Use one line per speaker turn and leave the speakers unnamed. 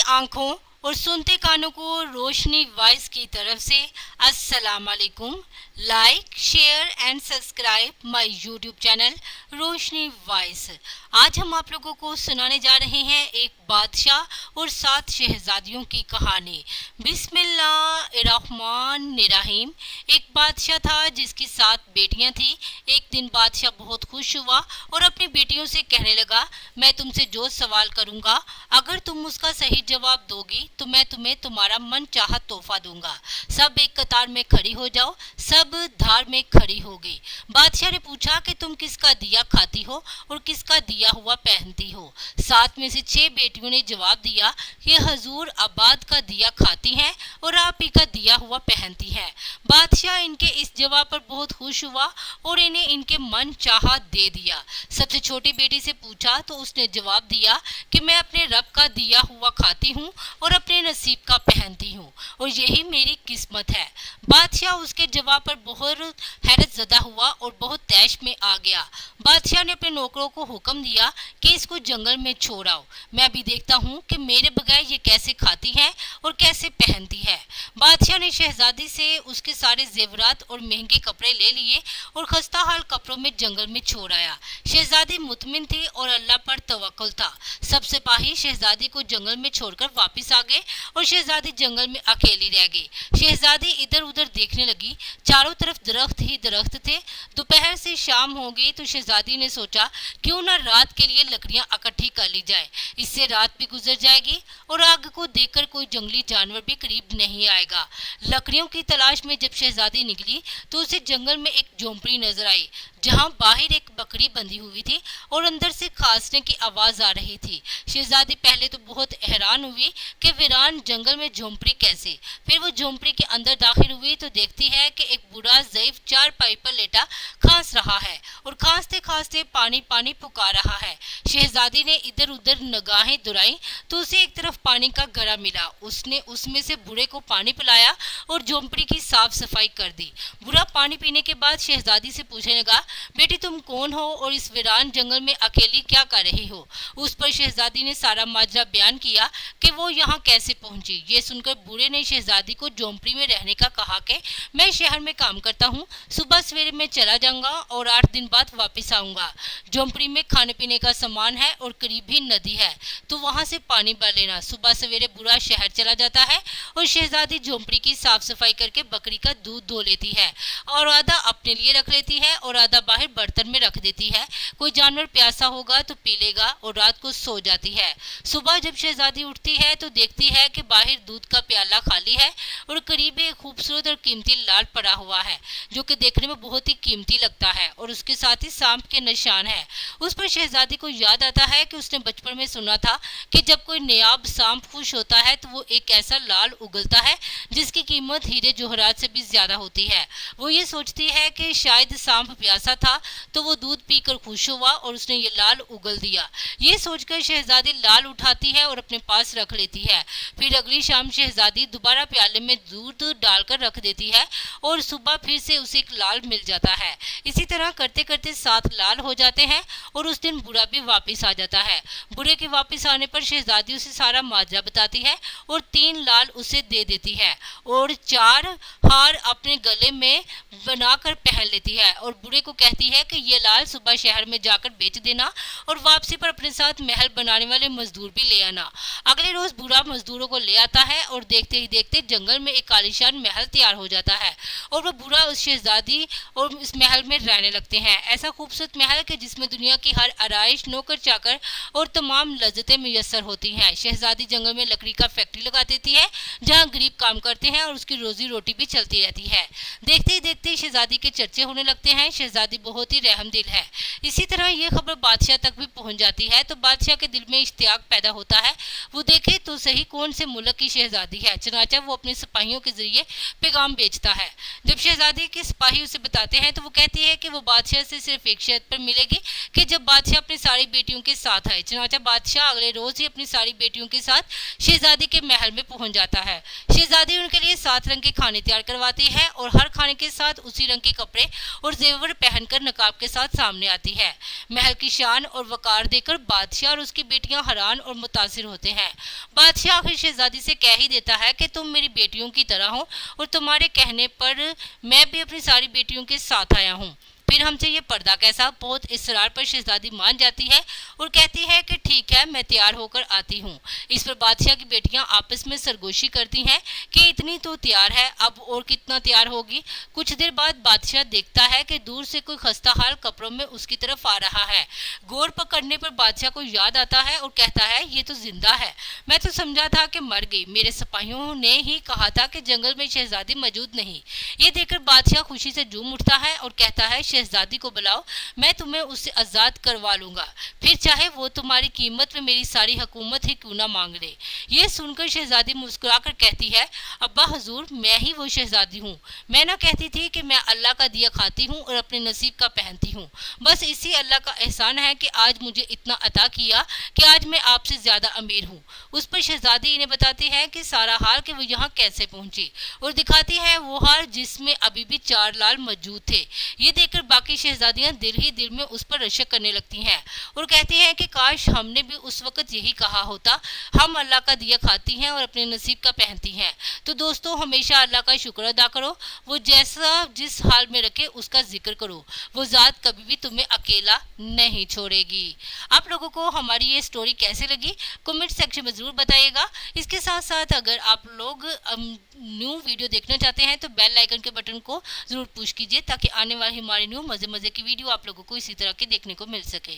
आंखों और सुनते कानों को रोशनी वॉइस की तरफ से अस्सलाम वालेकुम। Like share and subscribe my YouTube channel Roshni voice. आज हम आप लोगों को सुनाने जा रहे हैं एक बादशाह और 7 शहजादियों की कहानी। बिस्मिल्लाहिर्रहमानिर्रहीम। एक बादशाह था जिसकी 7 बेटियां थी। एक दिन बादशाह बहुत खुश हुआ और अपनी बेटियों से कहने लगा, मैं तुमसे जो सवाल करूंगा, अगर तुम उसका सही जवाब दोगी तो मैं तुम्हें तुम्हारा मन चाहा तोहफा दूंगा। सब एक कतार में खड़ी हो जाओ। सब धार में खड़ी हो गई। बादशाह ने पूछा कि तुम किसका दिया खाती हो और किसका दिया हुआ पहनती हो। 7 में से 6 बेटियों ने जवाब दिया कि हजूर आबाद का दिया खाती हैं और आप ही का दिया हुआ पहनती हैं। बादशाह इनके इस जवाब पर बहुत खुश हुआ और इन्हें इनके मन चाहा दे दिया। सबसे छोटी बेटी से पूछा तो उसने जवाब दिया कि मैं अपने रब का दिया हुआ खाती हूँ और अपने नसीब का पहनती हूँ और यही मेरी किस्मत है। बादशाह उसके जवाब पर बहुत हैरत ज़दा हुआ और बहुत तैश में आ गया। बादशाह ने अपने नौकरों को हुक्म दिया कि इसको जंगल में छोड़ आओ, मैं भी देखता हूँ कि मेरे बगैर ये कैसे खाती है और कैसे पहनती है। बादशाह ने शहजादी से उसके सारे जेवरात और महंगे कपड़े ले लिए और खस्ता हाल कपड़ों में जंगल में छोड़ आया। शहजादी मुतमिन थी और अल्लाह पर तवक्कुल था। सब सिपाही शहजादी को जंगल में छोड़कर वापस आ गए और शहजादी जंगल में अकेली रह गई। शहजादी इधर उधर देखने लगी। चारों तरफ दरख्त ही दरख्त थे। दोपहर से शाम हो गई तो शहजादी ने सोचा क्यों ना रात के लिए लकड़ियां इकट्ठी कर ली जाए, इससे रात भी गुजर जाएगी और आग को देखकर कोई जंगली जानवर भी करीब नहीं आएगा। लकड़ियों की तलाश में जब शहजादी निकली तो उसे जंगल में एक झोंपड़ी नजर आई जहां बाहर एक बकरी बंधी हुई थी और अंदर से खांसने की आवाज आ रही थी। शहजादी पहले तो बहुत हैरान हुई कि वीरान जंगल में झोंपड़ी कैसे। फिर वो झोंपड़ी के अंदर दाखिल हुई तो देखती है कि एक बूढ़ा ज़ईफ चारपाई पर लेटा खांस रहा है और खांसते खांसते पानी पानी पुकार रहा है। शहजादी ने इधर उधर निगाहें दुराई तो उसे एक तरफ पानी का घड़ा मिला। उसने उसमें से बूढ़े को पानी पिलाया और झोंपड़ी की साफ सफाई कर दी। बूढ़ा पानी पीने के बाद शहजादी से पूछने लगा, बेटी तुम कौन हो और इस वीरान जंगल में अकेली क्या कर रही हो। उस पर शहजादी ने सारा माजरा बयान किया कि वो यहाँ कैसे पहुंची। ये सुनकर बूढ़े ने शहजादी को झोंपड़ी में रहने का कहा कि मैं शहर में काम करता हूँ, सुबह सवेरे मैं चला जाऊंगा और 8 दिन बाद वापस आऊंगा। झोंपड़ी में खाने पीने का सामान है और करीब ही नदी है, तो वहां से पानी भर लेना। सुबह सवेरे बूढ़ा शहर चला जाता है और शहजादी झोंपड़ी की साफ सफाई करके बकरी का दूध धो लेती है और आधा अपने लिए रख लेती है और आधा बाहर बर्तन में रख देती है। कोई जानवर प्यासा होगा तो पी लेगा और रात को सो जाती है। सुबह जब शहजादी उठती है तो देखती है कि बाहर दूध का प्याला खाली है और करीब एक खूबसूरत और कीमती लाल पड़ा हुआ है जो कि देखने में बहुत ही कीमती लगता है और उसके साथ ही सांप के निशान है। उस पर शहजादी को याद आता है कि उसने बचपन में सुना था कि जब कोई नायाब सांप खुश होता है तो वो एक ऐसा लाल उगलता है जिसकी कीमत हीरे जवाहरात से भी ज्यादा होती है। वो ये सोचती है कि शायद सांप प्यासा था तो वो दूध पीकर खुश हुआ और उसने ये लाल उगल दिया। ये सोचकर शहजादी लाल उठाती है और अपने पास रख लेती है। फिर अगली शाम शहजादी दोबारा प्याले में दूध डालकर रख देती है और सुबह फिर से उसे एक लाल मिल जाता है। इसी तरह करते करते 7 लाल हो जाते हैं और उस दिन बूढ़ा भी वापस आ जाता है। बूढ़े के वापस आने पर शहजादी उसे सारा माजरा बताती है और 3 लाल उसे दे देती है और 4 हार अपने गले में बनाकर पहन लेती है और बूढ़े को कहती है कि ये लाल सुबह शहर में जाकर बेच देना और वापसी पर अपने साथ महल बनाने वाले मजदूर भी ले आना। अगले रोज बूढ़ा मजदूरों को ले आता है और देखते ही देखते जंगल में एक आलीशान महल तैयार हो जाता है और वह बूढ़ा उस शहजादी और इस महल में रहने लगते हैं। ऐसा खूबसूरत महल कि जिसमें दुनिया की हर आराइश, नौकर चाकर और तमाम लज्जतें मुयस्सर होती हैं। शहजादी जंगल में लकड़ी का फैक्ट्री लगा देती है जहाँ गरीब काम करते हैं और उसकी रोजी रोटी भी चलती रहती है। देखते ही देखते शहजादी के चर्चे होने लगते हैं। शहजादी बहुत ही रहमदिल है। इसी तरह ये खबर बादशाह तक भी पहुंच जाती है तो बादशाह के दिल में इश्तियाक पैदा होता है। वो देखे तो सही कौन से मुल्क की शहजादी है। चनाचा वो अपने सिपाहियों के जरिए पैगाम भेजता है। जब शहजादी के सिपाही उसे बताते हैं तो वो कहती है कि वो बादशाह से सिर्फ एक शर्त पर मिलेगी कि जब बादशाह अपनी सारी बेटियों के साथ आए। चनाचा बादशाह अगले रोज ही अपनी सारी बेटियों के साथ शहजादी के महल में पहुंच जाता है। शहजादी उनके लिए 7 रंग के खाने तैयार करवाती है और हर खाने के साथ उसी रंग के कपड़े और जेवर पहनकर नकाब के साथ सामने आती है। महल की शान और वकार देखकर बादशाह और उसकी बेटियां हैरान और मुतासिर होते हैं। बादशाह बादशाह आखिर शहजादी से कह ही देता है कि तुम मेरी बेटियों की तरह हो और तुम्हारे कहने पर मैं भी अपनी सारी बेटियों के साथ आया हूँ। फिर हमसे ये पर्दा कैसा। बहुत इसरार पर शहजादी मान जाती है और कहती है कि ठीक है, मैं तैयार होकर आती हूँ। इस पर बादशाह की बेटियां आपस में सरगोशी करती हैं कि इतनी तो तैयार है, अब और कितना तैयार होगी। कुछ देर बाद बादशाह देखता है कि दूर से कोई खस्ता हाल कपड़ों में उसकी तरफ आ रहा है। गौर पकड़ने पर बादशाह को याद आता है और कहता है, ये तो जिंदा है, मैं तो समझा था कि मर गई। मेरे सिपाहियों ने ही कहा था कि जंगल में शहजादी मौजूद नहीं। ये देखकर बादशाह खुशी से झूम उठता है और कहता है, शहजादी को बुलाओ, मैं तुम्हें उससे आजाद करवा लूंगा, फिर चाहे वो तुम्हारी कीमत में मेरी सारी हुकूमत ही क्यों ना मांग ले। ये सुनकर शहजादी मुस्कुराकर कहती है, अब्बा हजूर, मैं ही वो शहजादी हूँ। मैं ना कहती थी कि मैं अल्लाह का दिया खाती हूँ और अपने नसीब का पहनती हूँ। बस इसी अल्लाह का एहसान है कि आज मुझे इतना अता किया कि आज मैं आपसे ज्यादा अमीर हूँ। उस पर शहजादी इन्हें बताती है कि सारा हाल कि वो यहाँ कैसे पहुंची और दिखाती है वो हाल जिसमें अभी भी 4 लाल मौजूद थे। ये देखकर बाकी शहजादियां दिल ही दिल में उस पर रशक करने लगती हैं और कहती हैं कि काश हमने भी उस वक्त यही कहा होता। हम अल्लाह का दिया खाती हैं और अपने नसीब का पहनती हैं। तो दोस्तों, हमेशा अल्लाह का शुक्र अदा करो, वो जैसा जिस हाल में रखे उसका जिक्र करो, वो ज़ात कभी भी तुम्हें अकेला नहीं छोड़ेगी। आप लोगों को हमारी ये स्टोरी कैसे लगी कमेंट सेक्शन में ज़रूर बताइएगा। इसके साथ साथ अगर आप लोग न्यू वीडियो देखना चाहते हैं तो बेल आइकन के बटन को ज़रूर पुश कीजिए ताकि आने वाली हमारी न्यू मज़े मज़े की वीडियो आप लोगों को इसी तरह के देखने को मिल सके।